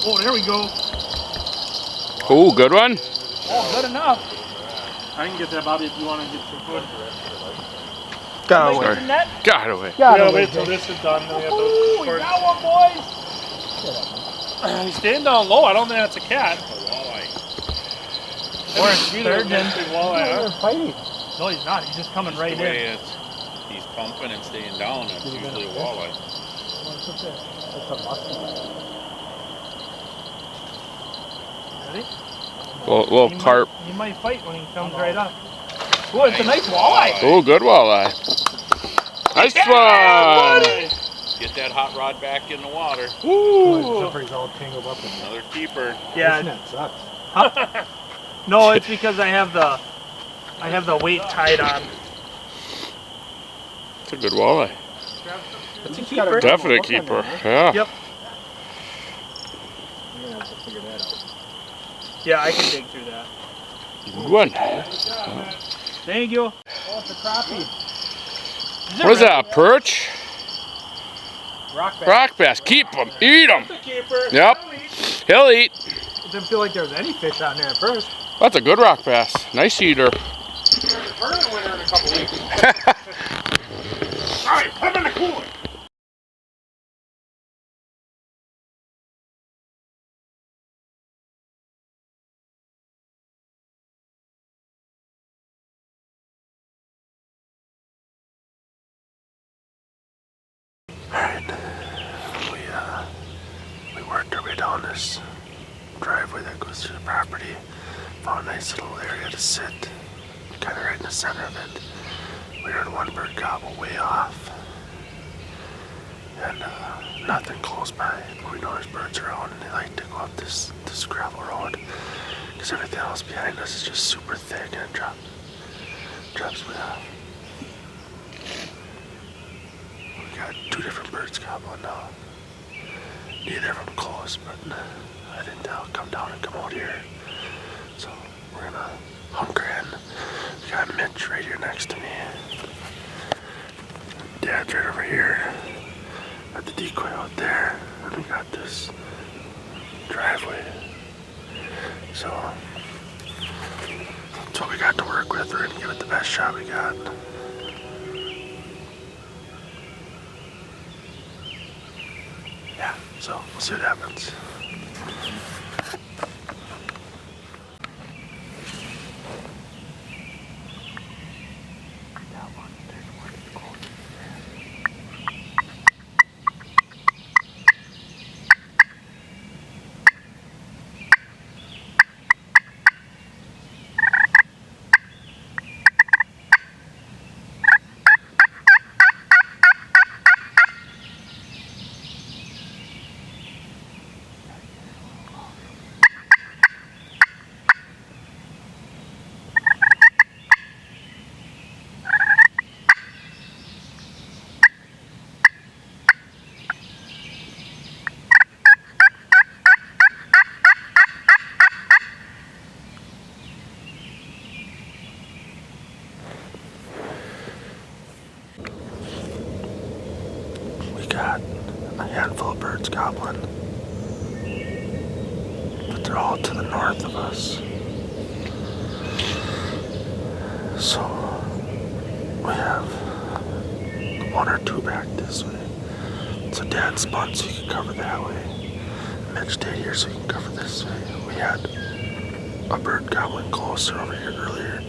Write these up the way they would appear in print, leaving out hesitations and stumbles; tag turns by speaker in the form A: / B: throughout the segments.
A: Oh, there we go.
B: Oh, good one.
A: Oh, good enough. I can get that, Bobby, if you want to get some food.
C: Got away.
B: Got away.
A: Yeah, wait till this is done. Then we have to. Ooh, we got one, boys. He's staying down low. I don't think that's a cat.
D: A walleye.
A: Or a sturgeon.
C: Walleye,
A: Huh?
C: they're fighting.
A: No, he's not. He's just coming right in.
D: He's pumping and staying down. It's usually a walleye.
C: It's a musky.
A: Ready?
B: Little carp.
A: He might fight when he comes right up. Oh, it's a nice walleye.
B: Oh, good walleye. Nice one.
D: Get that hot rod back in the water.
A: Woo!
C: He's all tangled up in there.
D: Another keeper.
A: Yeah.
C: That sucks.
A: No, it's because I have the weight tied on.
B: It's a good walleye.
A: It's a keeper.
B: Definite keeper. Yeah.
A: Yep.
C: You're gonna have to figure that out.
A: Yeah, I can dig through that.
B: Good one.
A: Thank you.
C: Oh, it's a crappie.
B: What is that, a perch?
C: Rock bass.
B: Rock bass. Keep them. Eat them.
A: It's a keeper.
B: Yep. He'll eat.
C: It didn't feel like there was any fish on there at first.
B: That's a good rock bass. Nice eater.
A: Tournament winner in a couple weeks. All right, put him in the cooler.
E: Alright, we worked our way down this driveway that goes through the property. Found a nice little area to sit, kind of right in the center of it. We heard one bird gobble way off, and nothing close by. We know there's birds around, and they like to go up this gravel road, because everything else behind us is just super thick, and it drops way off. We got two different birds gobbling now. Neither of them close, but I think they'll come down and come out here. So we're gonna hunker in. We got Mitch right here next to me. Dad's right over here. Got the decoy out there. And we got this driveway. So that's what we got to work with. We're gonna give it the best shot we got. Yeah, so we'll see what happens. Got a handful of birds gobbling, but they're all to the north of us. So we have one or two back this way. So Dad spun so he could cover that way. Mitch stayed here so he can cover this way. We had a bird gobbling closer over here earlier.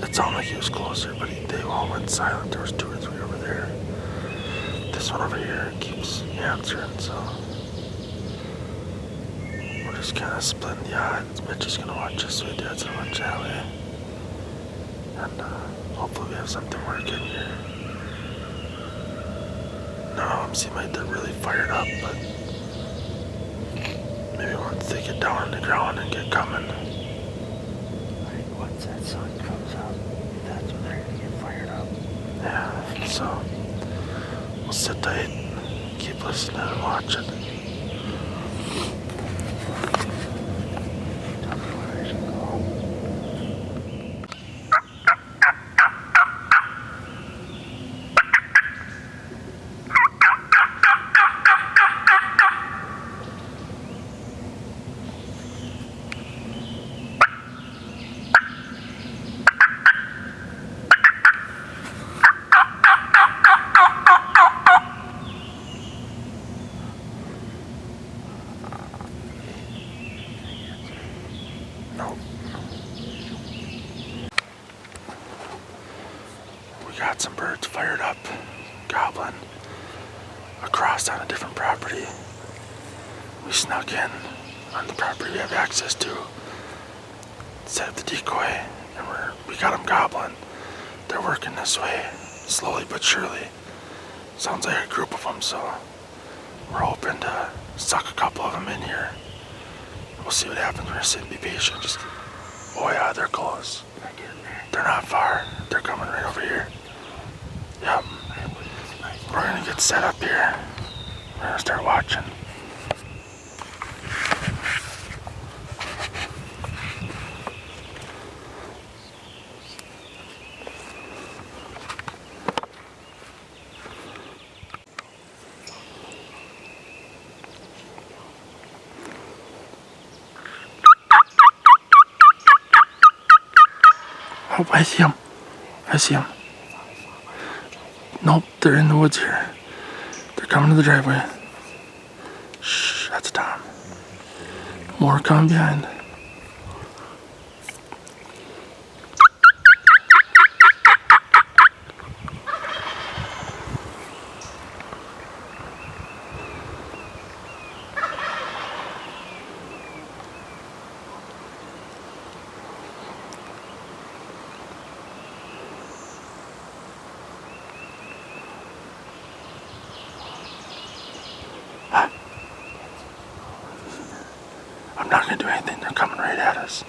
E: It sounded like he was closer, but they all went silent. There was two or three over there. This one over here keeps answering, so we're just kind of splitting the odds. Mitch is going to watch this way, Dad's going to watch that way. And hopefully we have something working here. None of them seem like they're really fired up, but maybe once they get down on the ground and get coming. Once that sun comes up, that's when they're going to get fired up. Yeah, so we'll sit tight, keep listening and watching. got some birds fired up, gobbling across on a different property. We snuck in on the property we have access to, set up the decoy, and we got them gobbling. They're working this way, slowly but surely. Sounds like a group of them, so we're hoping to suck a couple of them in here. We'll see what happens. We're gonna sit and be patient. Oh yeah, they're close. They're not far. They're coming right over here. Yep. We're gonna get set up here. We're gonna start watching. Oh, I see him. I see him. Nope, they're in the woods here. They're coming to the driveway. Shh, that's Tom. More coming behind. I'm not gonna do anything, they're coming right at us.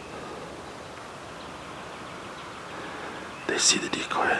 E: They see the decoy.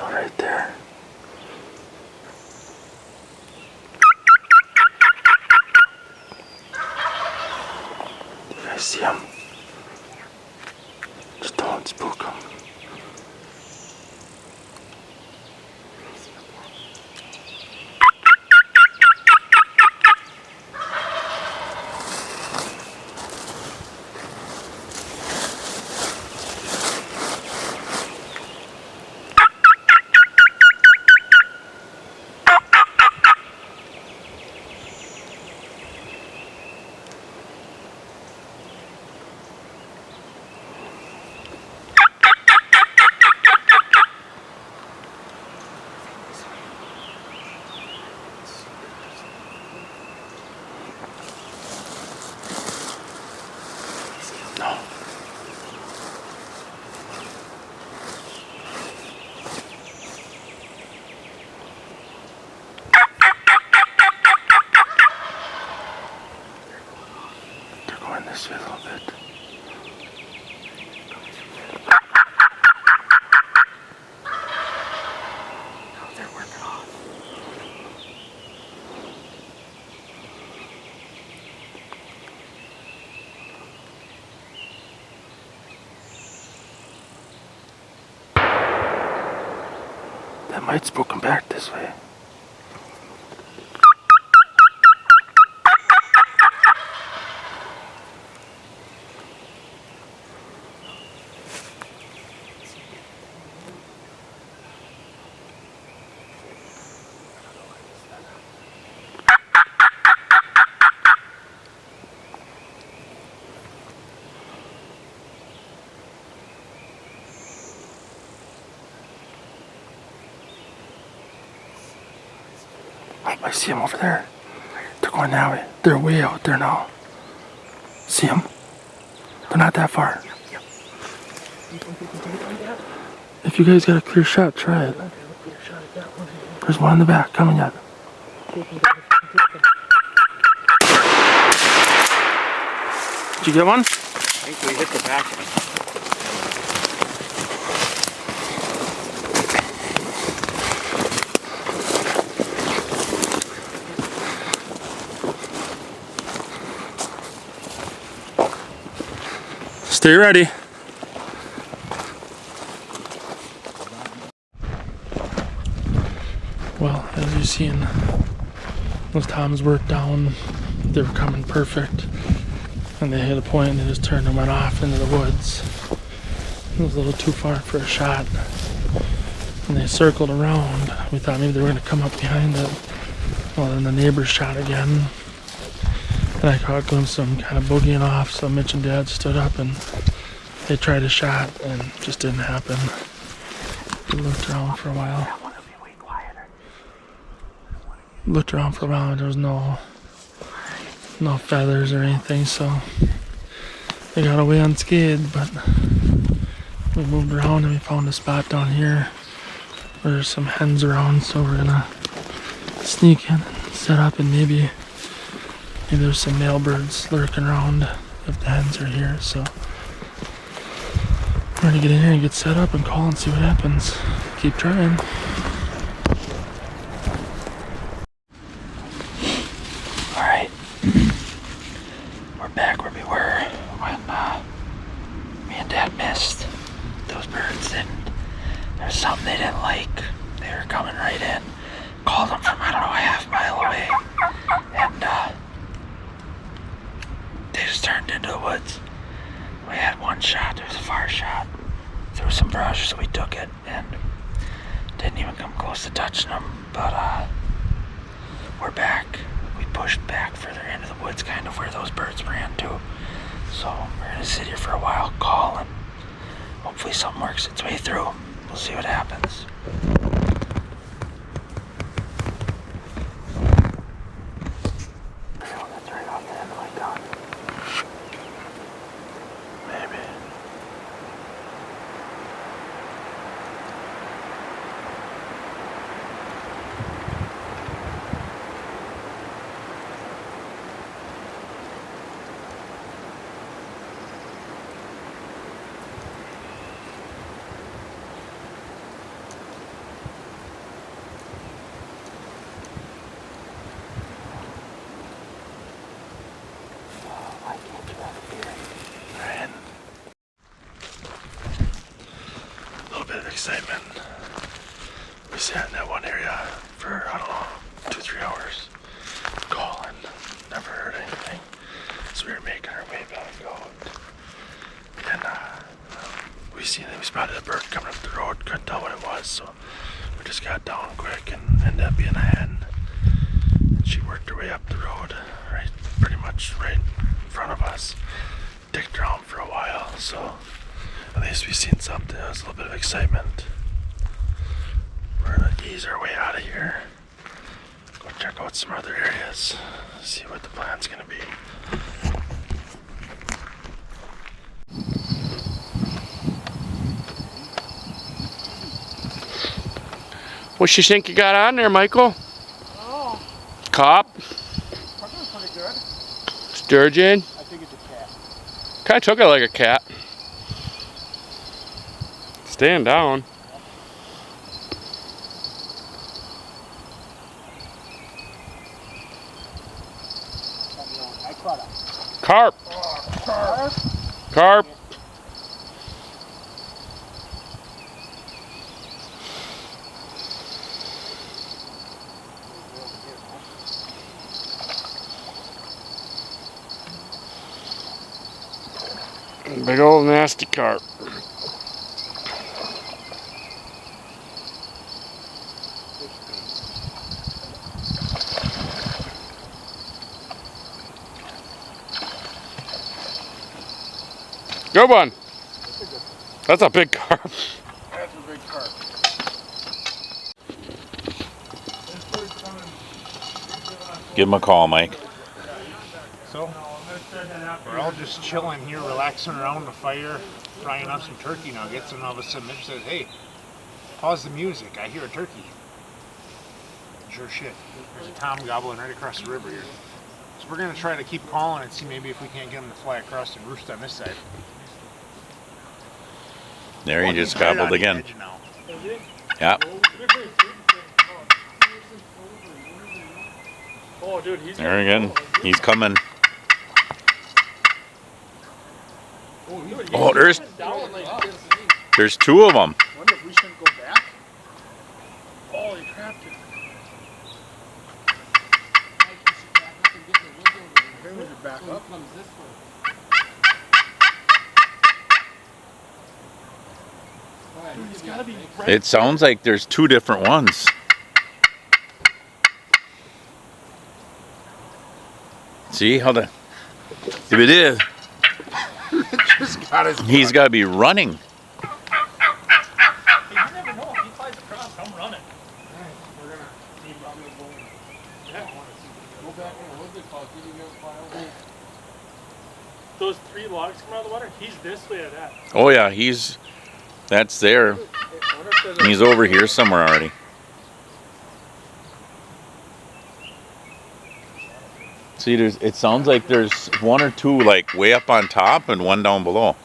E: Right there. Do you guys see him? Just don't spook him. might spook him back this way. I see them over there. They're going that way. They're way out there now. See them? They're not that far. If you guys got a clear shot, try it. There's one in the back coming yet. Did you get one?
D: I think we hit the back one.
E: Stay ready. Well, as you've seen, those toms were down. They were coming perfect. And they hit a point and they just turned and went off into the woods. It was a little too far for a shot. And they circled around. We thought maybe they were going to come up behind it. Well, then the neighbors shot again. And I caught a glimpse of them kind of boogieing off, so Mitch and Dad stood up and they tried a shot and it just didn't happen. We looked around for a while. Looked around for a while and there was no feathers or anything, so they got away unscathed, but we moved around and we found a spot down here where there's some hens around, so we're gonna sneak in and set up and maybe there's some male birds lurking around if the hens are here, so we're gonna get in here and get set up and call and see what happens. Keep trying. Alright. We're back where we were when me and Dad missed. Those birds didn't. There's something they didn't like. They were coming right in. Called them from, I don't know, a half mile away. And they just turned into the woods. We had one shot. There was a far shot. There was some brush, so we took it and didn't even come close to touching them. But we're back. We pushed back further into the woods, kind of where those birds ran to. So we're gonna sit here for a while, call, and hopefully something works its way through. We'll see what happens. That's right off the end of my gun. Maybe. A little bit of excitement. We sat in that one area for, I don't know, 2-3 hours, calling, never heard anything. So we were making our way back out. And we spotted a bird coming up the road, couldn't tell what it was, so we just got down quick and ended up being a hen. And she worked her way up the road, pretty much right in front of us. Dicked around for a while, so at least we seen something. It was a little bit of excitement. We're gonna ease our way out of here. Go check out some other areas. See what the plan's gonna be.
B: What you think you got on there, Michael?
C: Oh,
B: Cop?
C: that was pretty good.
B: Sturgeon?
C: I think it's a cat.
B: Kinda took it like a cat. Stand down.
C: I caught it.
B: Carp.
C: Carp?
B: Carp. Big old nasty carp. Good one. That's a big carp.
C: That's a big carp.
D: Give him a call, Mike.
C: So, we're all just chilling here, relaxing around the fire, frying up some turkey nuggets, and all of a sudden Mitch says, hey, pause the music, I hear a turkey. Sure shit, there's a tom gobbling right across the river here. So we're going to try to keep calling and see maybe if we can't get him to fly across and roost on this side.
D: There he just
C: he's right
D: gobbled
C: on the
D: again.
C: edge now.
D: Yeah.
A: Oh, dude, he's
D: There again. He's coming. Oh, there's two of them.
C: Wonder if we shouldn't go back?
A: Holy crap, dude.
C: Maybe we should back up.
A: It's gotta be right.
D: It sounds like there's two different ones. See how the... If it is,
C: Just got his
D: he's got to be running.
A: Hey, you never know. If he flies across, I'm running.
C: We're going to keep on the boat.
F: Go back in. What's it called? Did you go file?
A: Those 3 logs come out of the water. He's this way of that.
D: Oh yeah, that's there. He's over here somewhere already. See, it sounds like there's one or two like way up on top and one down below.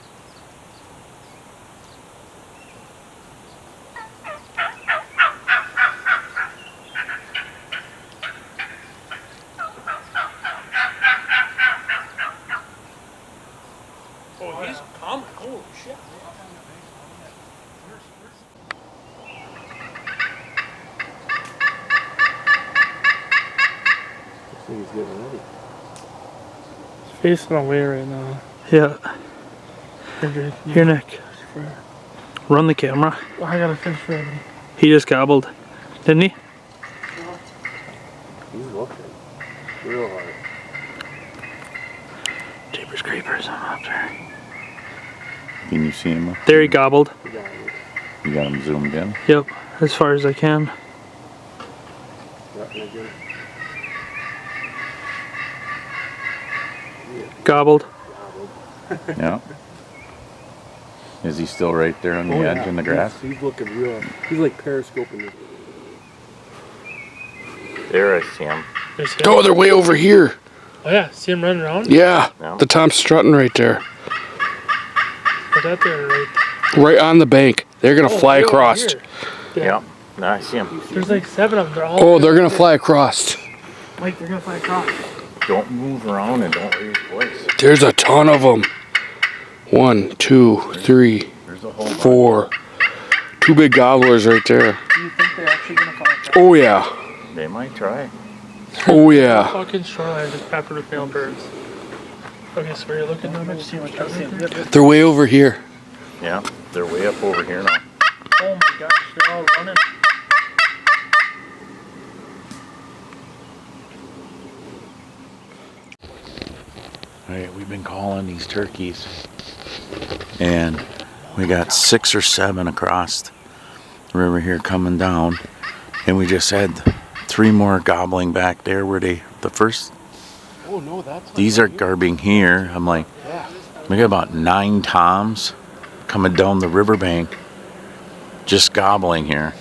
A: Oh, he's coming. Holy shit.
F: He's getting ready.
A: He's facing away right now.
G: Yeah. Here, Nick. Run the camera.
A: Oh, I gotta fish for him.
G: He just gobbled, didn't he?
F: He's looking real hard.
G: Jeepers creepers, I'm up there.
D: Can you see him?
G: There he gobbled.
D: You got him zoomed in.
G: Yep, as far as I can. Gobbled.
D: Yeah. Is he still right there on the edge in the grass?
F: He's looking real. He's like periscoping it.
D: There, I see him.
B: Oh, they're way over here.
A: Oh yeah, see him running around?
B: Yeah,
D: Yeah.
B: the Tom's strutting right there.
A: Put that there right.
B: Right on the bank. They're going to fly
A: way over
B: across.
A: here.
D: Yeah. No, I see him.
A: There's like 7 of them. They're all.
B: Oh, they're going to fly across.
A: Mike, they're gonna fly across.
D: Don't move around and don't raise voice.
B: There's a ton of them. 1, 2, 3,
D: There's a whole bunch.
B: 4. 2 big gobblers right there.
A: Do you think they're actually gonna fly across?
B: Oh, yeah.
D: They might try.
B: Oh, yeah.
A: Fucking shoreline is peppered with male birds. Okay, so where you're looking at, see what you're looking.
B: They're way over here.
D: Yeah, they're way up over here now.
A: Oh my gosh, they're all running.
D: Alright, we've been calling these turkeys. And we got 6 or 7 across the river here coming down. And we just had 3 more gobbling back there where the first...
F: Oh no, that's.
D: These are garbing here. I'm like, we got about 9 toms coming down the riverbank just gobbling here.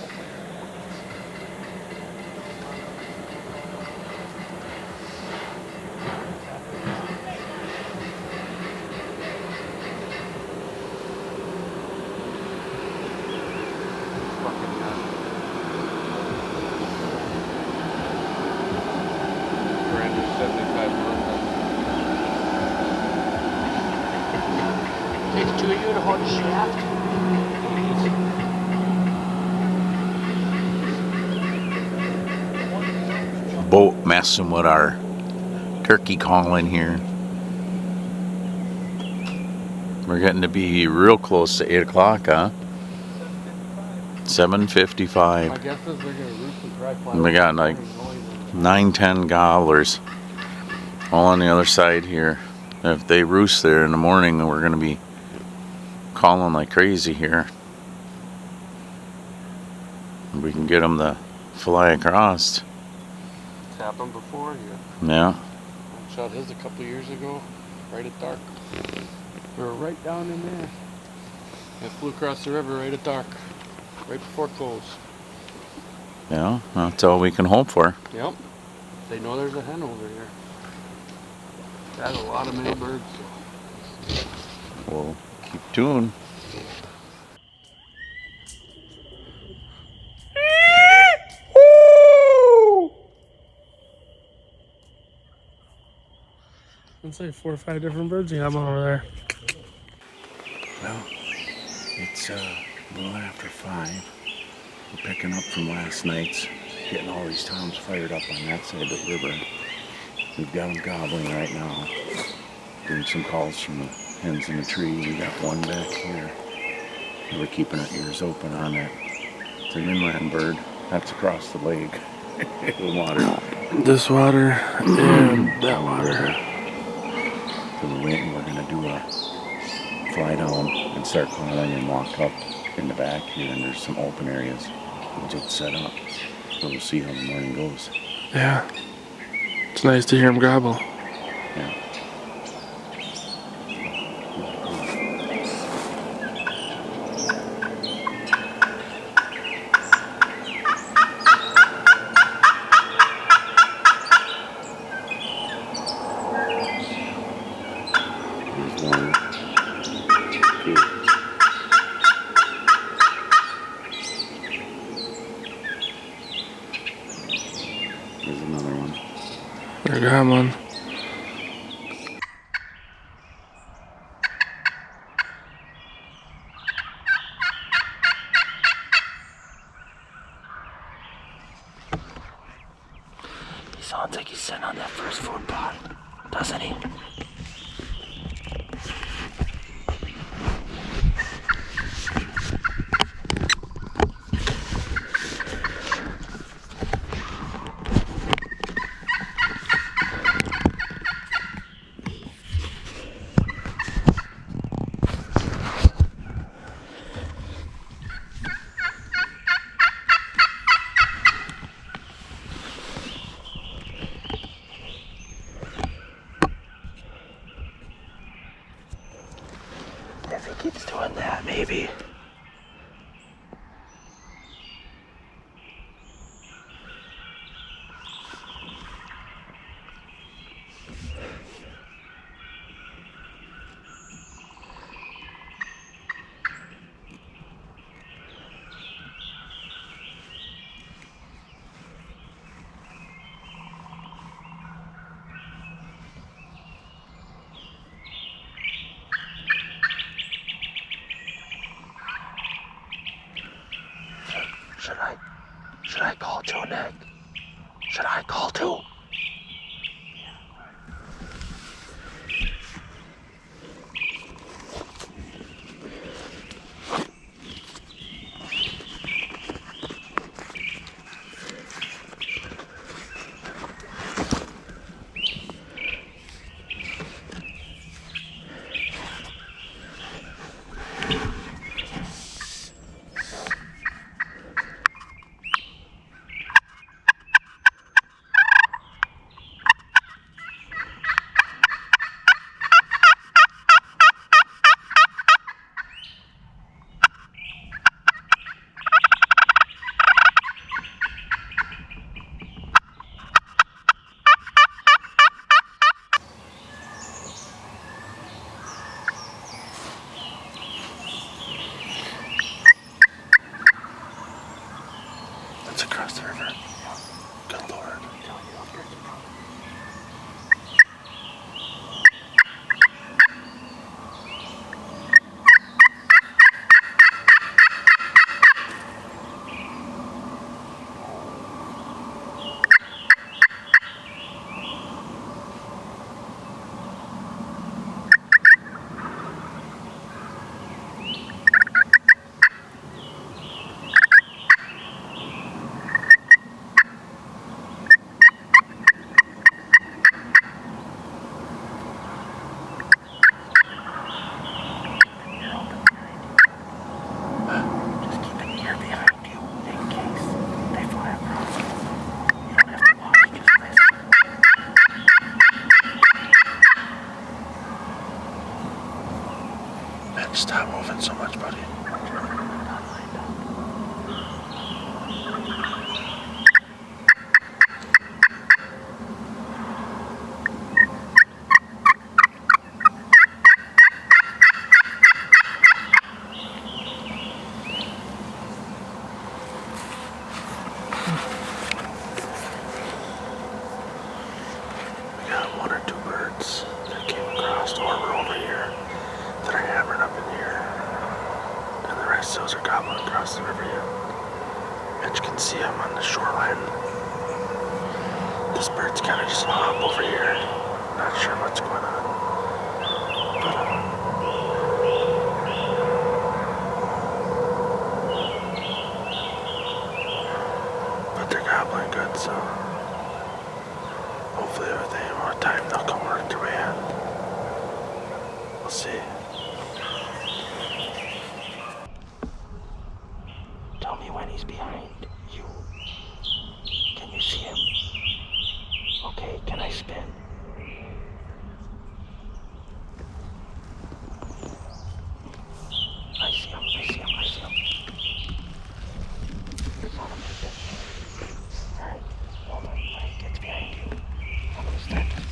A: It's 2 of you to hold a shaft.
D: Boat messing with our turkey calling here. We're getting to be real close to 8 o'clock, huh? 7:55.
F: My guess is they're gonna roost and try fly.
D: And we got like 9-10 gobblers all on the other side here. If they roost there in the morning, then we're going to be calling like crazy here. We can get them to fly across.
F: It's happened before here.
D: Yeah.
F: I shot his a couple years ago, right at dark. We were right down in there. I flew across the river right at dark, right before close.
D: Yeah, that's all we can hope for.
F: Yep. They know there's a hen over here. That's a lot of male birds.
D: We'll keep tuned.
G: I'd say 4 or 5 different birds you have over there.
D: Well, it's a little after 5. We're picking up from last night's, getting all these toms fired up on that side of the river. We've got them gobbling right now. Doing some calls from the hens in the tree. We got one back here. We're keeping our ears open on it. It's an inland bird. That's across the lake. The water.
E: This water and that water.
D: So we're waiting. We're going to do a fly down and start calling and walk up in the back here. And there's some open areas. We'll just set up. So we'll see how the morning goes.
E: Yeah. It's nice to hear him gobble.
D: Yeah. There's one. Two. There's another one.
E: They're gobbling.
H: He sounds like he's sitting on that first food pot, doesn't he? If he keeps doing that, maybe. Should I call Joe Nick? Should I call too?
E: got one or two birds that came across or were over here that are hammering up in here. And the rest of those are gobbling across the river yet. Mitch can see them on the shoreline. This bird's kind of just hung up over here. Not sure what's going on. But they're gobbling good, so hopefully with any more time they'll come work their way in. We'll see.
H: Tell me when he's behind you. Can you see him? Okay, can I spin? I see him, I see him, I see him. Son of a bitch. Alright, hold on, when he gets behind you, I'm gonna start this.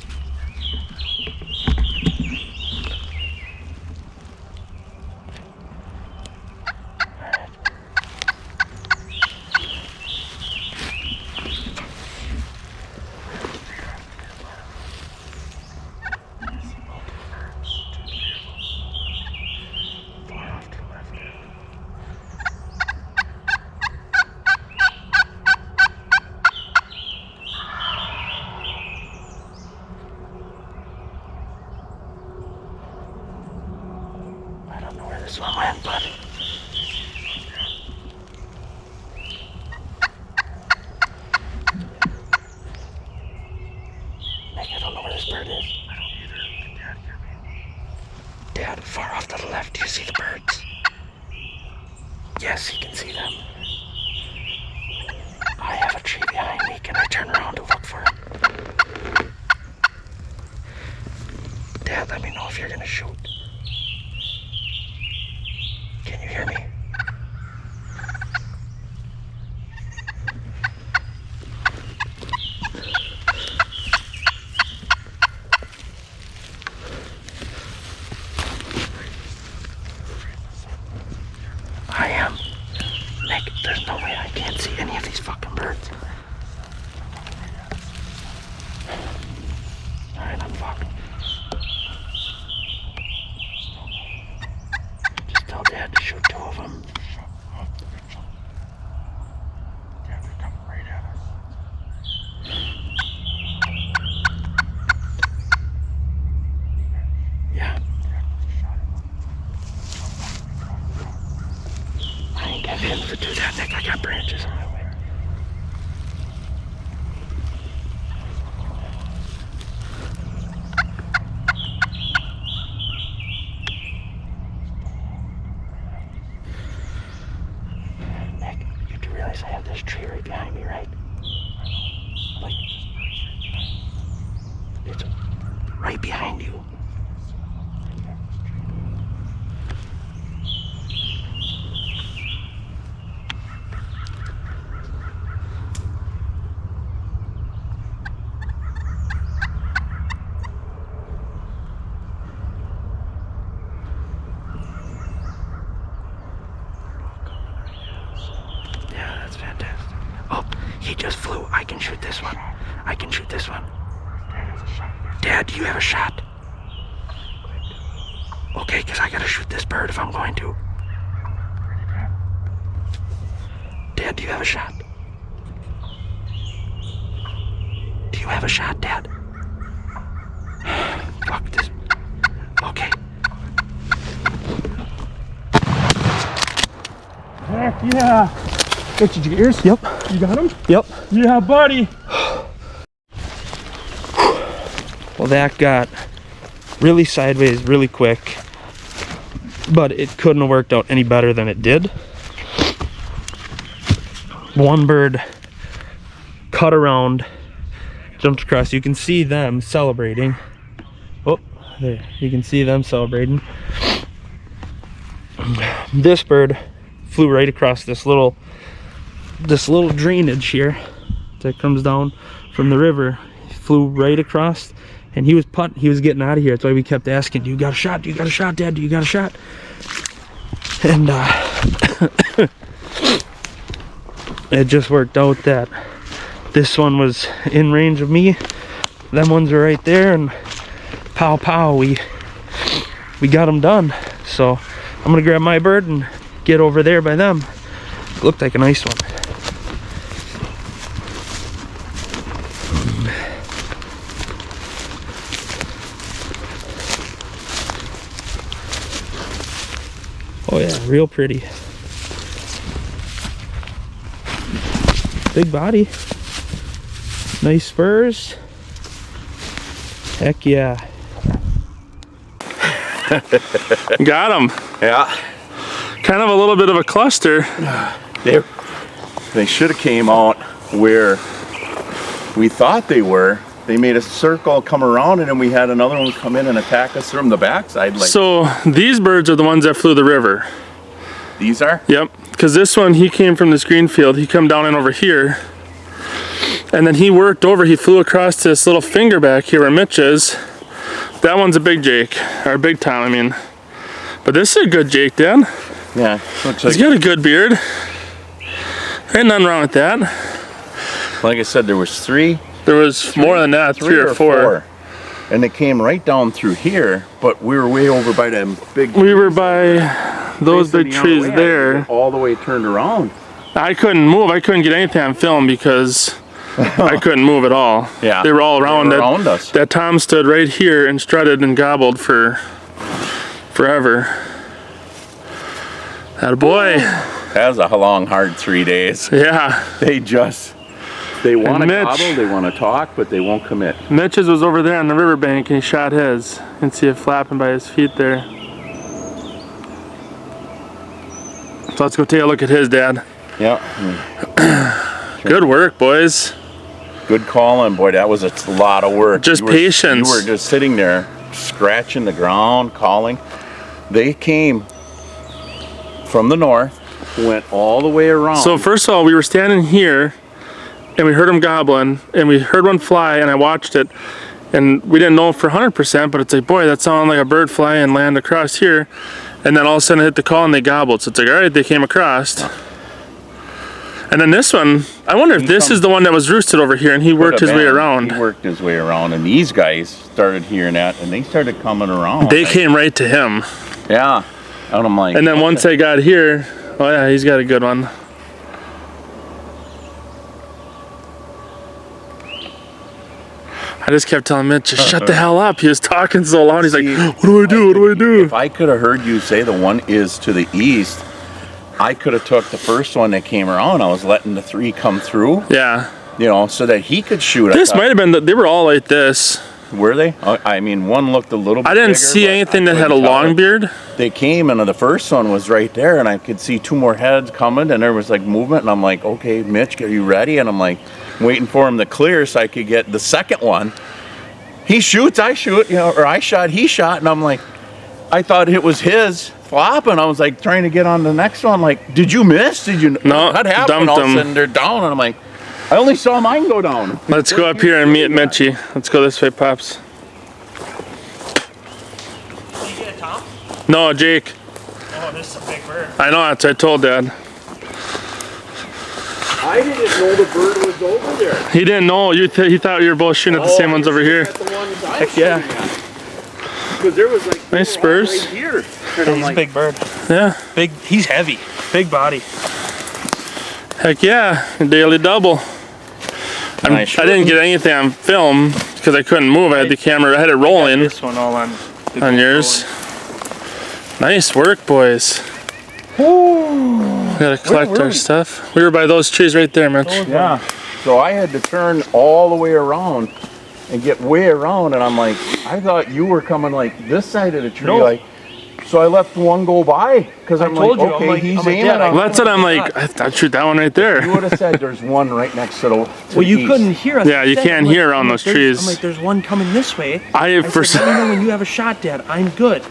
H: I don't know where this one went, but Nick, I don't know where this bird is. I don't either. Did Dad hear me? Dad, far off to the left, do you see the birds? Yes, he can see them. I have a tree behind me. Can I turn around to look for him? Dad, let me know if you're gonna shoot. Can you hear me? I am. Nick, there's no way I can't see any of these fucking birds. Alright, I'm fucked. Just tell Dad to shoot two of them.
E: Yeah, they're coming right at us.
H: Yeah. I ain't got him to do that, Nick. I got branches on my way. Nick, you do realize I have this tree right behind me, right? Like, it's right behind you. Yeah, that's fantastic. Oh, he just flew. I can shoot this one. I can shoot this one. Dad, do you have a shot? Okay, because I gotta shoot this bird if I'm going to. Dad, do you have a shot? Do you have a shot, Dad? Fuck this. Okay.
G: Heck yeah. Did you get yours?
B: Yep.
G: You got him?
B: Yep.
G: Yeah, buddy.
B: Well, that got really sideways really quick, but it couldn't have worked out any better than it did. One bird cut around, jumped across. You can see them celebrating. Oh, there. You can see them celebrating. This bird flew right across this little drainage here that comes down from the river. He flew right across, and he was getting out of here. That's why we kept asking, do you got a shot? Do you got a shot, Dad? Do you got a shot? And it just worked out that this one was in range of me, them ones are right there, and pow pow, we got them done. So I'm gonna grab my bird and get over there by them. It looked like a nice one. Oh yeah, real pretty. Big body. Nice spurs. Heck yeah.
D: Got them. Yeah.
B: Kind of a little bit of a cluster.
D: They should have came out where we thought they were. They made a circle, come around, and then we had another one come in and attack us from the backside. Like,
B: so these birds are the ones that flew the river.
D: these are?
B: Yep, because this one, he came from this green field. He come down in over here. And then he worked over, he flew across this little finger back here where Mitch is. That one's a big Jake, or big Tom, I mean. But this is a good Jake, Dad.
D: Yeah, looks
B: He's
D: like,
B: got a good beard. Ain't nothing wrong with that.
D: like I said, there was three.
B: There was more than that, three or four.
D: And they came right down through here, but we were way over by them big.
B: We were by those big trees there.
D: All the way turned around.
B: I couldn't move, I couldn't get anything on film because I couldn't move at all.
D: Yeah.
B: They were all around,
D: They were around us.
B: That Tom stood right here and strutted and gobbled for forever. That boy.
D: That was a long, hard 3 days.
B: Yeah.
D: They want to
B: Mitch.
D: gobble, they want to talk, but they won't commit.
B: Mitch's was over there on the riverbank and he shot his. You can see it flapping by his feet there. So let's go take a look at his, Dad.
D: Yeah.
B: Good work, boys.
D: Good calling, boy. That was a lot of work.
B: Just patience.
D: You were just sitting there, scratching the ground, calling. They came from the north, went all the way around.
B: So first of all, we were standing here and we heard them gobbling and we heard one fly and I watched it and we didn't know for 100%, but it's like, boy, that sounded like a bird fly and land across here. And then all of a sudden I hit the call and they gobbled. So it's like, all right, they came across. And then this one, I wonder if this is the one that was roosted over here and he worked his way around.
D: He worked his way around, and these guys started hearing that, and they started coming around.
B: They came right to him.
D: Yeah. And I'm like.
B: And then once I got here, oh yeah, he's got a good one. I just kept telling Mitch, just shut the hell up. He was talking so loud. He's like, what do I do? What do I do?
D: If I could have heard you say the one is to the east, I could have took the first one that came around. I was letting the three come through.
B: Yeah.
D: You know, so that he could shoot.
B: This might have been, they were all like this.
D: Were they? I mean, one looked a little bit
B: I didn't
D: bigger,
B: see
D: but
B: anything
D: I
B: that had a
D: couldn't tell
B: long
D: it.
B: beard.
D: They came, and the first one was right there, and I could see two more heads coming, and there was like movement, and I'm like, okay, Mitch, are you ready? And I'm like, waiting for him to clear so I could get the second one. He shoots, I shoot, you know, or I shot, he shot, and I'm like, I thought it was his flop, and I was like trying to get on the next one. Like, did you miss? Did you?
B: No,
D: what happened?
B: dumped
D: All of a
B: him.
D: sudden they're down, and I'm like, I only saw mine go down.
B: Let's go up here and meet Mitchie. Let's go this way, Pops.
A: Did you get a Tom?
B: No, Jake.
A: Oh, this is a big bird.
B: I know, that's what I told Dad.
D: I didn't know the bird was over there.
B: He didn't know. He thought you were both shooting at the same ones over here.
D: Heck
B: yeah.
D: Because there was like
B: Nice spurs.
D: right here.
A: He's a big bird.
B: Yeah.
A: Big. He's heavy. Big body.
B: Heck yeah. A daily double. I didn't get anything on film because I couldn't move. I had the camera. I had it rolling.
A: This one all on
B: Yours. Nice work, boys. We gotta collect our stuff. We were by those trees right there, Mitch.
D: Yeah. So I had to turn all the way around and get way around, and I'm like, I thought you were coming like this side of the tree, like. So I left one go by because I'm like, okay, he's aiming.
B: Well, that's it. I'm like, I'd shoot that one right there.
D: You would have said there's one right next to the.
A: Well, you couldn't hear us.
B: Yeah, you can't hear around those trees.
A: I'm like, there's one coming this way.
B: I
A: said, let me know when you have a shot, Dad. I'm good.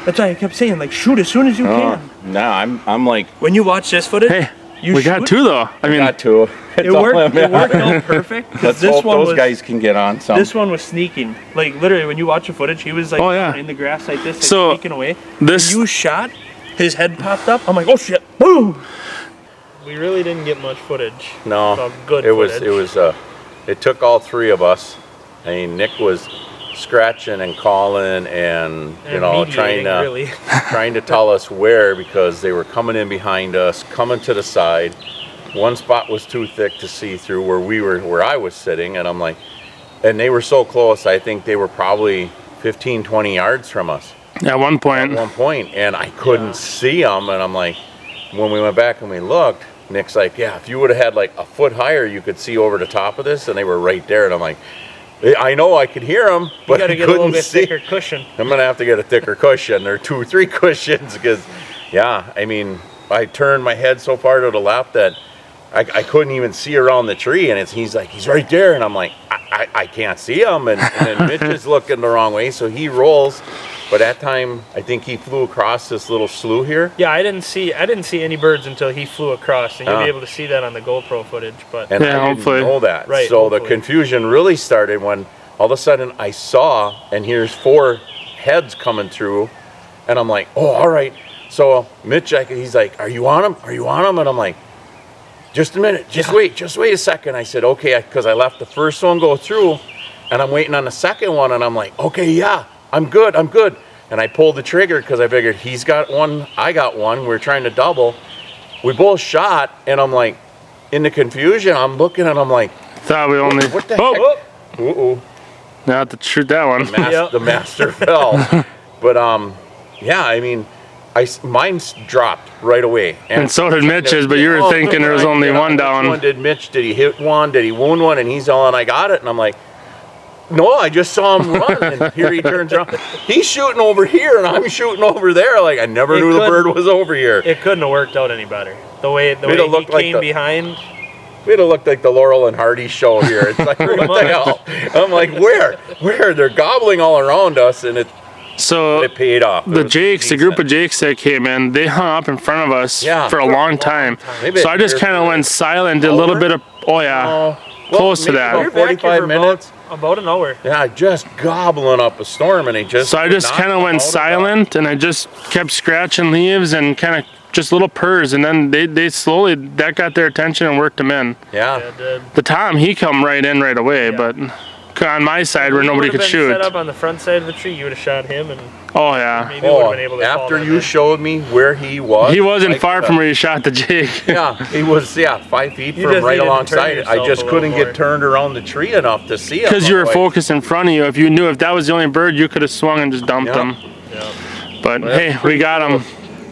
A: That's why I kept saying, like, shoot as soon as you can.
D: No, I'm like.
A: When you watch this footage,
B: hey, we got two though. I mean,
D: got two.
A: It worked out perfect.
D: Let's hope those guys can get on some.
A: This one was sneaking. Like, literally, when you watch the footage, he was like in the grass like this, like, sneaking away.
B: This
A: when you shot, his head popped up. I'm like, oh shit, boom! We really didn't get much footage.
D: No,
A: Well, good
D: it was
A: footage.
D: it took all three of us I mean, Nick was scratching and calling and you know, trying to tell us where, because they were coming in behind us, coming to the side. One spot was too thick to see through where I was sitting, and I'm like, and they were so close. I think they were probably 15, 20 yards from us.
B: At one point.
D: At one point, and I couldn't see them, and I'm like, when we went back and we looked, Nick's like, yeah, if you would have had like a foot higher, you could see over the top of this, and they were right there. And I'm like, I know I could hear them, but I couldn't see. You got to get a little bit thicker cushion. I'm gonna have to get a thicker cushion, or 2 or 3 cushions, because, yeah, I mean, I turned my head so far to the left that I couldn't even see around the tree, and he's like, he's right there, and I'm like, I can't see him, and then Mitch is looking the wrong way, so he rolls. But that time, I think he flew across this little slough here.
A: Yeah, I didn't see any birds until he flew across, and you'll be able to see that on the GoPro footage. But
D: and I didn't know that. Right. So the confusion really started when all of a sudden I saw, and here's 4 heads coming through, and I'm like, oh, all right. So Mitch, he's like, are you on him? Are you on him? And I'm like, just a minute, just wait a second. I said, okay, because I left the first one go through, and I'm waiting on the second one, and I'm like, okay, yeah. I'm good. And I pulled the trigger because I figured he's got one, I got one. We're trying to double. We both shot, and I'm like, in the confusion, I'm looking and I'm like,
B: thought we only.
D: What the heck? Uh-oh.
B: Not to shoot that one.
D: The master fell. But yeah, I mean, mine's dropped right away.
B: And so did Mitch's, but you were thinking there was only one down.
D: Which one did Mitch? Did he hit one? Did he wound one? And he's all, and I got it. And I'm like, no, I just saw him run, and here he turns around. He's shooting over here, and I'm shooting over there. Like, I never knew the bird was over here.
A: It couldn't have worked out any better. The way he came behind.
D: We'd have looked like the Laurel and Hardy show here. It's like, what the hell? I'm like, where? They're gobbling all around us, and it paid off.
B: The group of Jakes that came in, they hung up in front of us for a long time. So I just kind of went silent, did a little bit of, close to that.
D: 45 minutes.
A: About an hour.
D: Yeah, just gobbling up a storm, and
B: So I just kind of went silent, and I just kept scratching leaves and kind of just little purrs, and then they slowly, that got their attention and worked them in.
D: Yeah.
B: The Tom, he come right in right away, but on my side where nobody could shoot.
A: Set up on the front side of the tree, you would have shot him, and maybe
D: would have been able to after you showed me where he was.
B: He wasn't far from where you shot the jig.
D: Yeah, he was 5 feet from right alongside. I just couldn't get turned around the tree enough to see him.
B: Because you were focused in front of you. If you knew if that was the only bird, you could have swung and just dumped him.
A: Yeah.
B: But hey, we got him.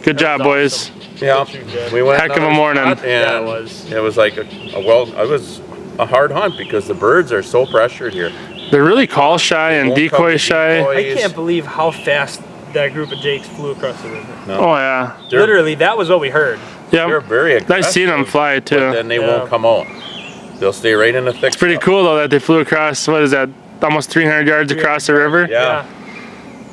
B: Good job, boys.
D: Yeah, we went
B: heck of a morning.
D: And it was like it was a hard hunt because the birds are so pressured here.
B: They're really call shy and decoy shy.
A: I can't believe how fast that group of Jakes flew across the river.
D: No.
B: Oh yeah.
A: Literally, that was what we heard.
B: Yeah.
D: They're very aggressive.
B: I've seen them fly too.
D: But then they won't come out. They'll stay right in the thick.
B: It's pretty cool though that they flew across. What is that? Almost 300 yards across the river.
D: Yeah.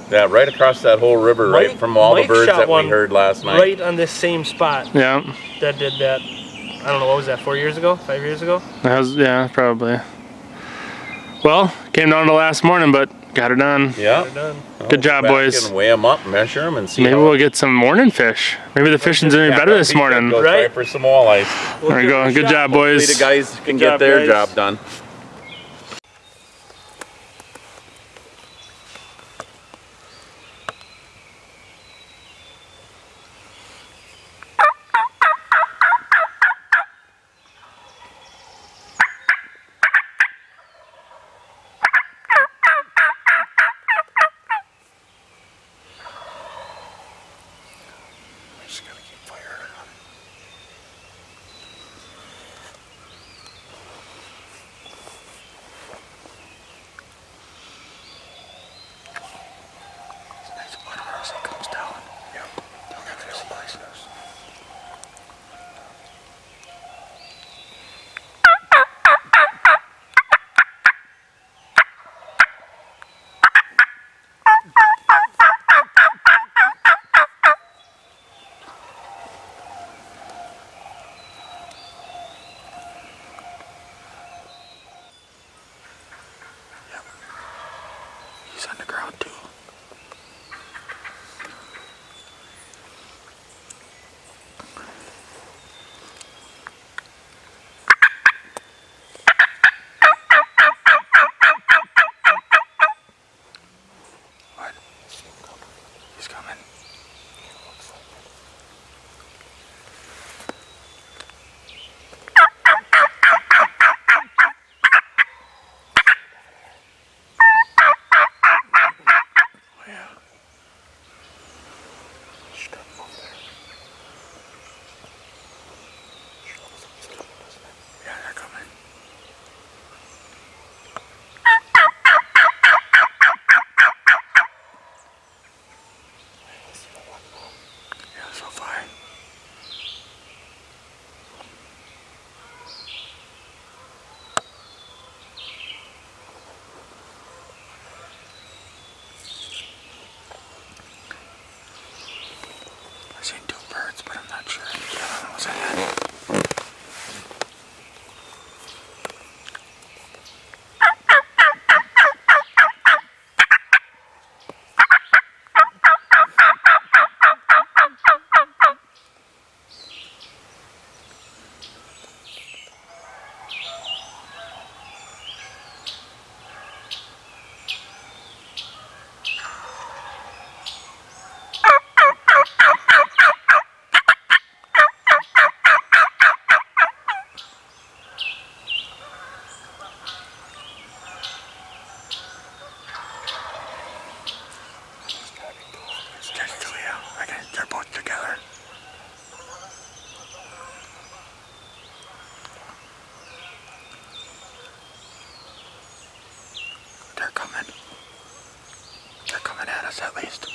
D: Yeah, right across that whole river, right from all the birds that we heard last night.
A: Right on this same spot.
B: Yeah.
A: That did that. I don't know, what was that, 4 years ago? 5 years ago?
B: That was, yeah, probably. Well, came down to last morning, but got it done.
D: Yeah.
A: Got it done.
B: Good job, boys.
D: Weigh them up, measure them, and see.
B: Maybe we'll get some morning fish. Maybe the fishing's gonna be better this morning.
D: Go try for some walleyes.
B: There we go. Good job, boys.
D: Hopefully the guys can get their job done.
E: They're coming. They're coming at us at least.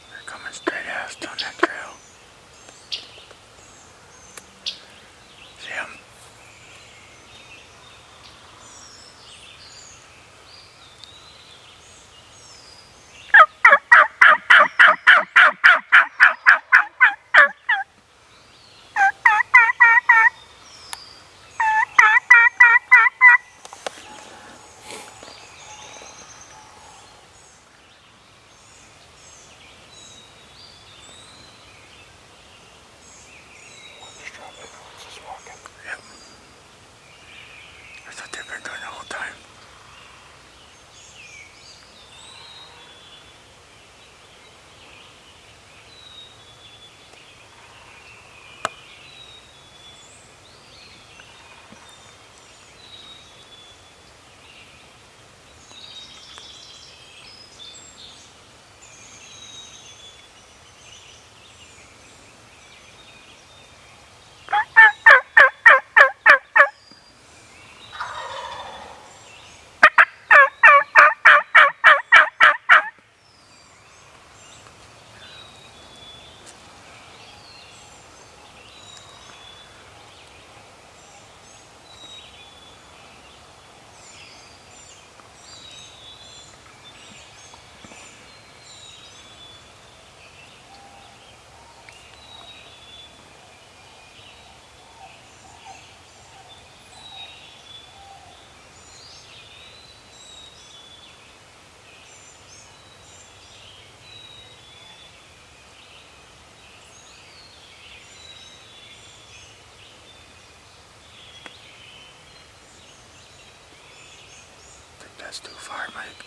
E: They're coming straight at us down that trail. See them? Yep. That's what they've been doing the whole time. That's too far, Mike.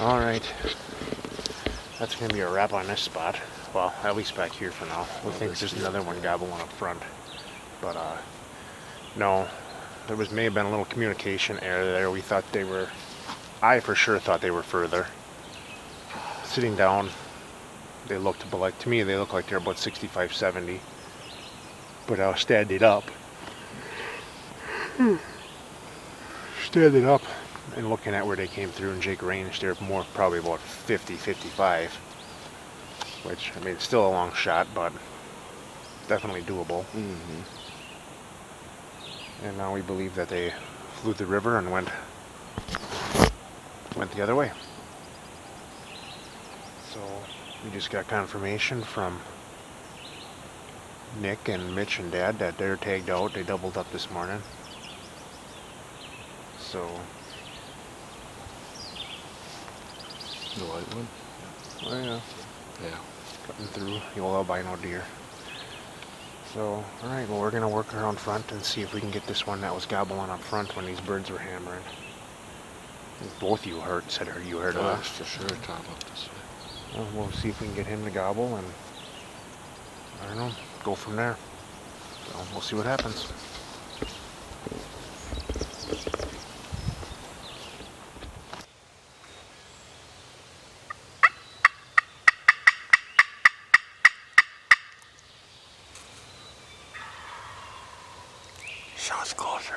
C: Alright. That's going to be a wrap on this spot. Well, at least back here for now. We think there's another one gobbling up front. But, no. There may have been a little communication error there. We thought they were... I for sure thought they were further. Sitting down, they looked like... To me, they look like they're about 65, 70. But I was standing up. Standing up and looking at where they came through in Jake range, they're more probably about 50, 55. Which, I mean, it's still a long shot, but definitely doable. And now we believe that they flew the river and went the other way. So we just got confirmation from Nick and Mitch and Dad that they're tagged out. They doubled up this morning. So
F: The white one?
C: oh yeah,
F: Yeah.
C: cutting through the old albino deer. So, alright, well, we're going to work around front and see if we can get this one that was gobbling up front when these birds were hammering. Both you said you heard of
F: Oh,
C: us.
F: for sure, top up this way.
C: Well, we'll see if we can get him to gobble and, I don't know, go from there. So, we'll see what happens.
H: Show us closer.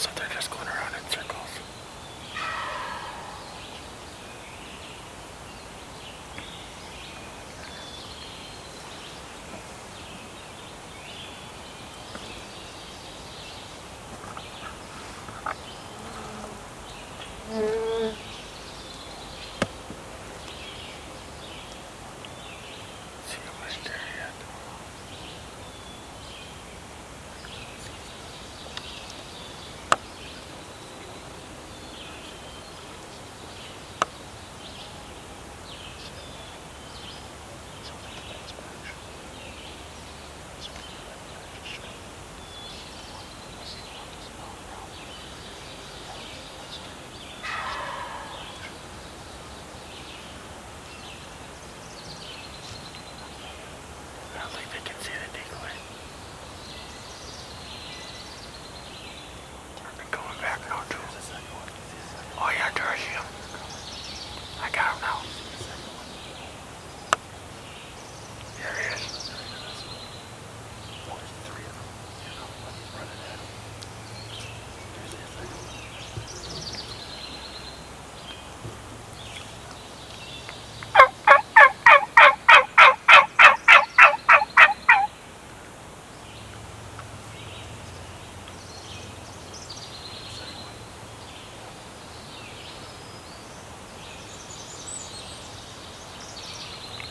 H: knows if they're just going around in circles. I don't think they can see the decoy. They're going back now too. Oh yeah, there I see him. I got him now. There he is.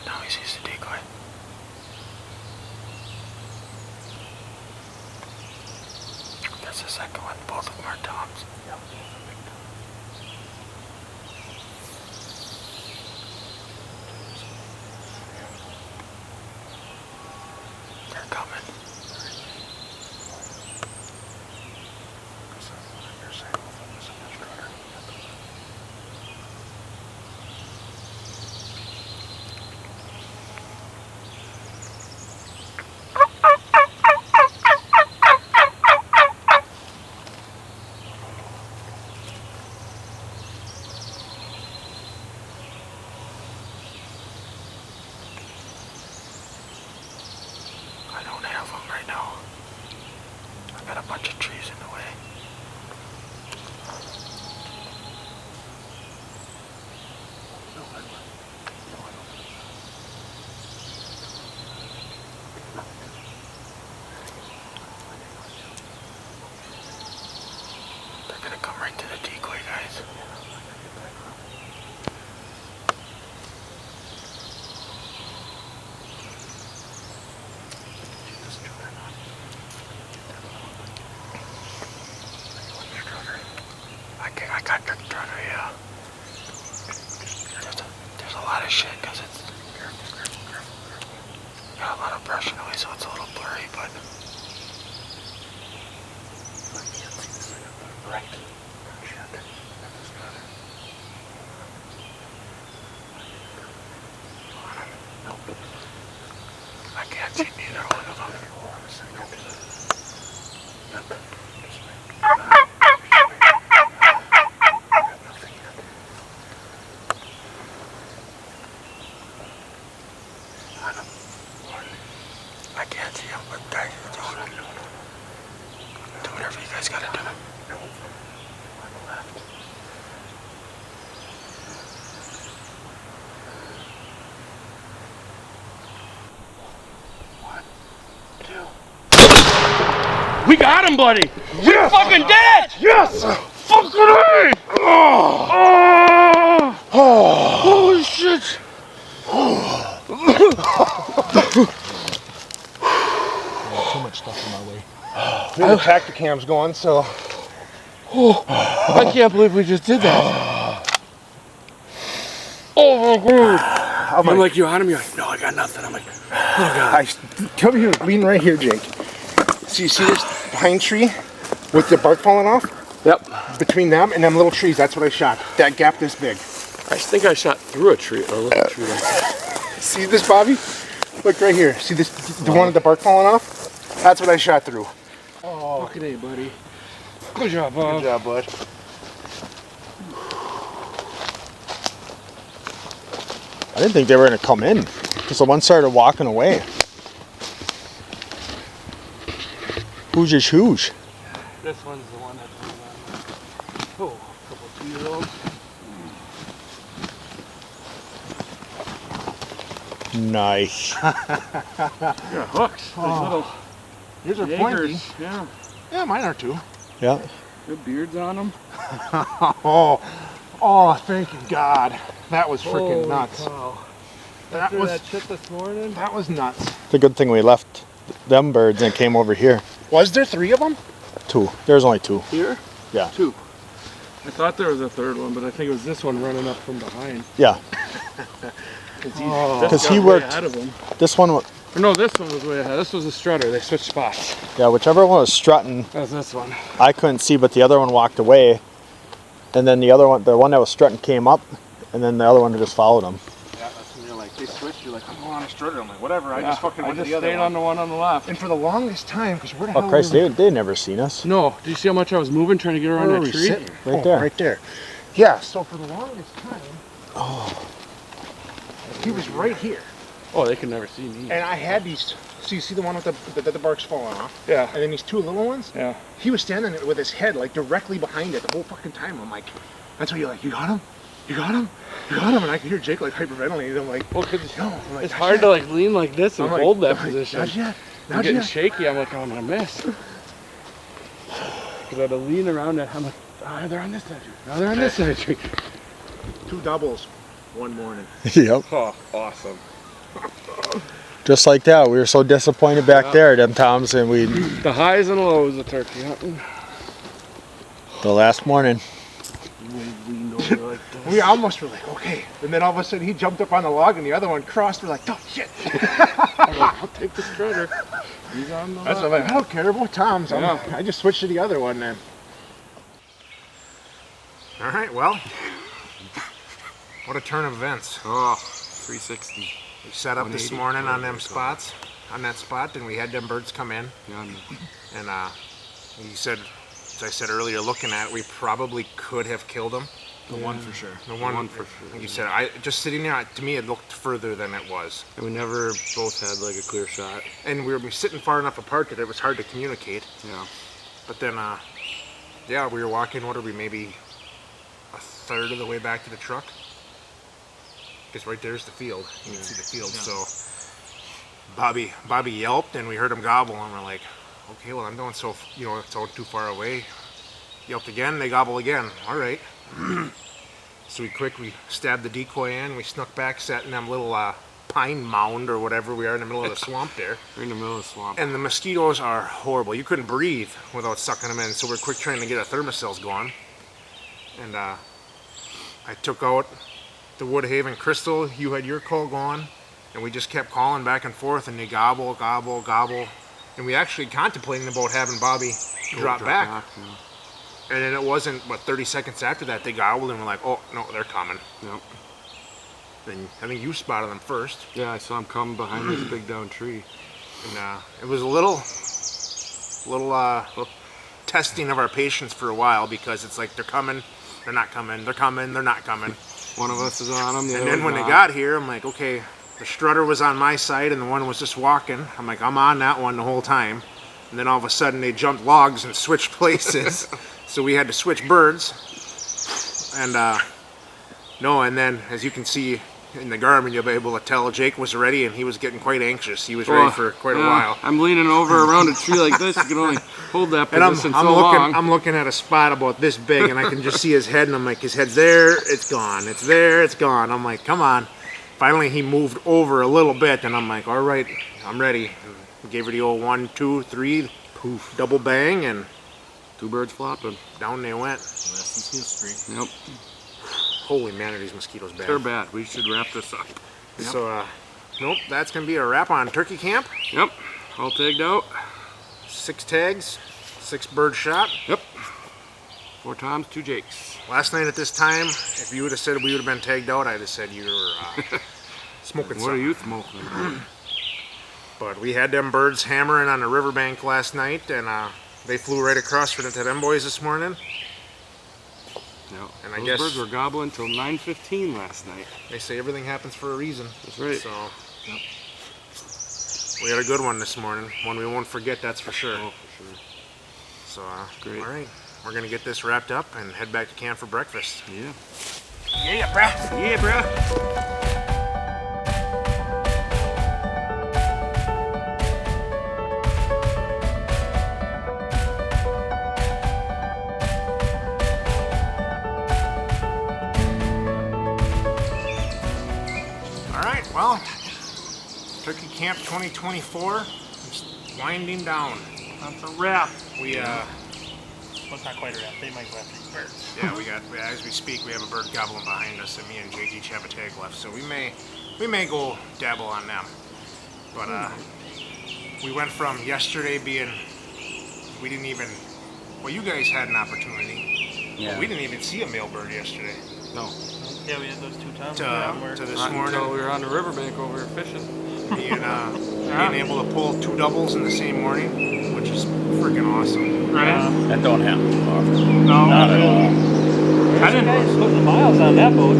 H: Now he sees the decoy. That's the second one. Both of them are toms. They're coming. I don't have them right now. I've got a bunch of trees in the way. They're gonna come right to the decoy, guys. I got the strutter, yeah. There's a lot of shit because it's got a lot of brush in the way, so it's a little blurry, but right. I can't see neither one of them. I can't see him, but guys, do whatever you guys gotta do.
B: We got him, buddy.
C: Yes!
B: Fucking dead.
C: Yes!
B: Fucking A. Oh. Holy shit.
C: Too much stuff in my way. We have the tractor cams going, so.
B: I can't believe we just did that. Oh my god.
H: I'm like, you on him? You're like, no, I got nothing. I'm like, oh god.
C: Come here, lean right here, Jake. So you see this pine tree with the bark falling off?
H: Yep.
C: Between them and them little trees, that's what I shot. That gap this big.
H: I think I shot through a tree, a little tree.
C: See this, Bobby? Look right here. See this, the one with the bark falling off? That's what I shot through.
H: Oh. Fucking A, buddy.
B: Good job, Bob.
C: Good job, bud. I didn't think they were going to come in because the one started walking away. Who's your shoes?
F: This one's the one that's
C: Nice.
F: Yeah, hooks. Like little
C: Yours are
F: Jaegers.
C: pointy.
F: Yeah.
C: Yeah, mine are too.
E: Yeah.
F: Good beards on them.
C: Oh, thank God. That was freaking nuts.
F: Cow.
C: That was
F: that shit this morning.
C: that was nuts.
E: It's a good thing we left them birds and came over here.
C: Was there 3 of them?
E: 2. There's only 2.
F: Here?
E: Yeah.
F: 2. I thought there was a third one, but I think it was this one running up from behind.
E: Yeah.
F: Because
E: he worked-
F: ahead of him.
E: This one,
F: Or no, this one was way ahead. This was a strutter. They switched spots.
E: yeah, whichever one was strutting,
F: That was this one.
E: I couldn't see, but the other one walked away. And then the other one, the one that was strutting came up, and then the other one just followed him.
C: Yeah, that's when you're like, they switched. You're like, I'm going on a strutter. I'm like, whatever. I just fucking went to the other
F: stayed
C: one.
F: on the one on the left.
C: And for the longest time, because where the hell
E: Oh, Christ,
C: were we?
E: they never seen us.
F: No, did you see how much I was moving trying to get around
C: Where were
F: that
C: we
F: tree?
C: sitting?
E: Right there.
C: Right there. Yeah, so for the longest time, he was right here.
F: Oh, they could never see me.
C: And I had these, so you see the one with the bark's falling off?
F: Yeah.
C: And then these 2 little ones?
F: Yeah.
C: He was standing there with his head like directly behind it the whole fucking time. I'm like, that's why you're like, you got him? You got him? You got him? And I could hear Jake like hyperventilating. I'm like,
F: Well, cause
C: no. I'm like,
F: it's hard to like lean like this and
C: I'm like,
F: hold that
C: I'm like,
F: position.
C: Not yet.
F: I'm
C: Not
F: getting
C: yet.
F: shaky. I'm like, oh, I'm gonna miss. Cause I had to lean around it. I'm like, oh, they're on this side. Oh, they're on this side.
C: 2 doubles one morning.
E: Yep.
F: Oh, awesome.
E: Just like that. We were so disappointed back there, them Toms, and we,
F: The highs and lows of turkey hunting.
E: the last morning.
C: We almost were like, okay. And then all of a sudden he jumped up on the log and the other one crossed. We're like, oh shit.
F: I'm like, I'll take the strutter. He's on the
C: That's
F: left.
C: what I'm like, I don't care about Tom's.
F: Yeah.
C: I just switched to the other one then. All right, well, what a turn of events.
F: Oh, 360.
C: We set up this
F: 180,
C: morning on them spots, on that spot, and we had them birds come in.
F: Yeah,
C: And you said, as I said earlier, looking at it, we probably could have killed them.
F: the one for sure.
C: The one
F: for sure.
C: You said, just sitting there, to me, it looked further than it was.
F: And we never both had like a clear shot.
C: And we were sitting far enough apart that it was hard to communicate.
F: Yeah.
C: But then, yeah, we were walking, what are we, maybe a third of the way back to the truck? Because right there's the field. You can see the field. So Bobby yelped and we heard him gobble and we're like, okay, well I'm going so, it's all too far away. Yelped again, they gobble again. All right. So we stabbed the decoy in, we snuck back, sat in them little pine mound or whatever we are in the middle of the swamp there.
F: We're in the middle of the swamp.
C: And the mosquitoes are horrible. You couldn't breathe without sucking them in. So we're quick trying to get our thermocells going. And I took out the WoodHaven crystal. You had your call going. And we just kept calling back and forth. And they gobble, gobble, gobble. And we actually contemplating about having Bobby drop back.
F: Yeah.
C: And then it wasn't, 30 seconds after that, they gobbled and we're like, oh, no, they're coming.
F: Yep.
C: Then I think you spotted them first.
F: Yeah, I saw him come behind this big down tree.
C: And it was a little testing of our patience for a while because it's like they're coming, they're not coming, they're coming, they're not coming.
F: One of us is on him.
C: And then when they got here, I'm like, okay, the strutter was on my side and the one was just walking. I'm like, I'm on that one the whole time. And then all of a sudden they jumped logs and switched places. So we had to switch birds. And and then as you can see in the Garmin, you'll be able to tell Jake was ready and he was getting quite anxious. He was ready for quite a while.
F: I'm leaning over around a tree like this. You can only hold that
C: And
F: position so long.
C: I'm looking at a spot about this big and I can just see his head and I'm like, his head's there, it's gone. It's there, it's gone. I'm like, come on. Finally he moved over a little bit and I'm like, all right, I'm ready. And gave her the old 1, 2, 3, poof, double bang, and
F: 2 birds flopping.
C: down they went.
F: That's history. Yep.
C: Holy man, are these mosquitoes bad.
F: They're bad. We should wrap this up. Yep.
C: So, nope, that's going to be a wrap on turkey camp.
F: Yep. All tagged out.
C: 6 tags, 6 bird shot.
F: Yep. 4 Toms, 2 Jakes.
C: Last night at this time, if you would have said we would have been tagged out, I'd have said you were smoking
F: What are you smoking?
C: But we had them birds hammering on the riverbank last night, and they flew right across to them boys this morning.
F: Yep.
C: And I
F: Those
C: guess
F: birds were gobbling till 9:15 last night.
C: they say everything happens for a reason.
F: That's right.
C: So, we had a good one this morning. One we won't forget, that's for sure.
F: Oh, for sure.
C: So,
F: Great.
C: all right, we're gonna get this wrapped up and head back to camp for breakfast.
F: Yeah.
C: Yeah, bruh.
F: Yeah, bruh.
C: Camp 2024 is winding down.
A: That's a wrap.
C: We
A: Well, it's not quite a wrap. They might go after these birds.
C: yeah, we got, as we speak, we have a bird gobbling behind us, and me and Jake each have a tag left, so we may go dabble on them. But we went from yesterday being, we didn't even, well, you guys had an opportunity.
D: Yeah.
C: We didn't even see a male bird yesterday.
F: No.
A: Yeah, we had those 2 times.
C: To this
F: Not
C: morning,
F: until we were on the riverbank over here fishing.
C: being able to pull 2 doubles in the same morning, which is freaking awesome.
A: Right?
D: That don't happen too often.
A: No.
D: Not at all.
A: I didn't.
G: Guys putting the miles on that boat.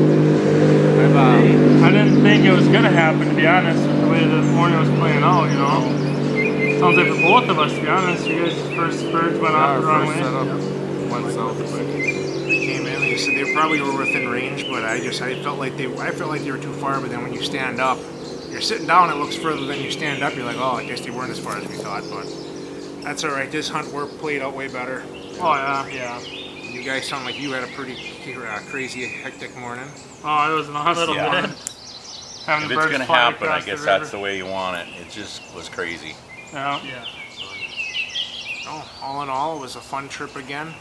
A: I didn't think it was gonna happen, to be honest, with the way the morning was playing out. You know. Sounds like for both of us, to be honest. You guys' first birds went off the wrong way.
F: Went south quick.
C: They came in, they said they probably were within range, but I felt like they were too far. But then when you stand up, you're sitting down, it looks further than you stand up. You're like, oh, I guess they weren't as far as we thought, but that's all right. This hunt played out way better.
A: Oh yeah.
C: You guys sound like you had a pretty crazy, hectic morning.
A: Oh, it was an awesome
D: Yeah.
A: day. Having
D: If
A: the
D: it's
A: birds
D: gonna
A: fly
D: happen, I
A: across the
D: guess
A: river.
D: that's the way you want it. It just was crazy.
A: Yeah.
C: Oh, all in all, it was a fun trip again.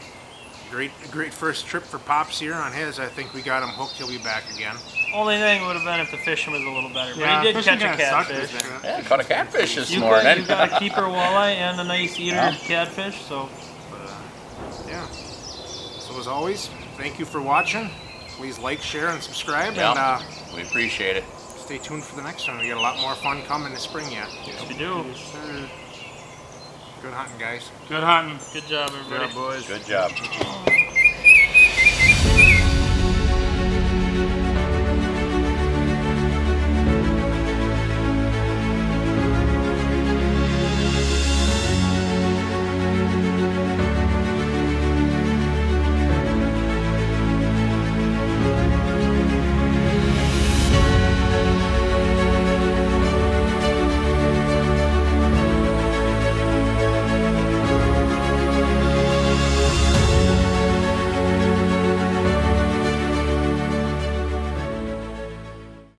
C: Great first trip for Pops here on his. I think we got him hooked. He'll be back again.
I: Only thing would have been if the fishing was a little better. But
A: Yeah,
I: he did
A: fishing
I: catch a
A: kinda sucked
I: catfish.
A: this trip.
D: Yeah, caught a catfish this
I: You
D: morning.
I: got a keeper walleye and a nice eater
D: Yeah.
I: catfish, so
C: Yeah. So as always, thank you for watching. Please like, share, and subscribe,
D: Yeah. We appreciate it.
C: and stay tuned for the next one. We got a lot more fun coming this spring yet.
I: yes we do.
C: Good hunting, guys.
A: Good hunting.
I: Good job, everybody.
F: Yeah, boys.
D: Good job.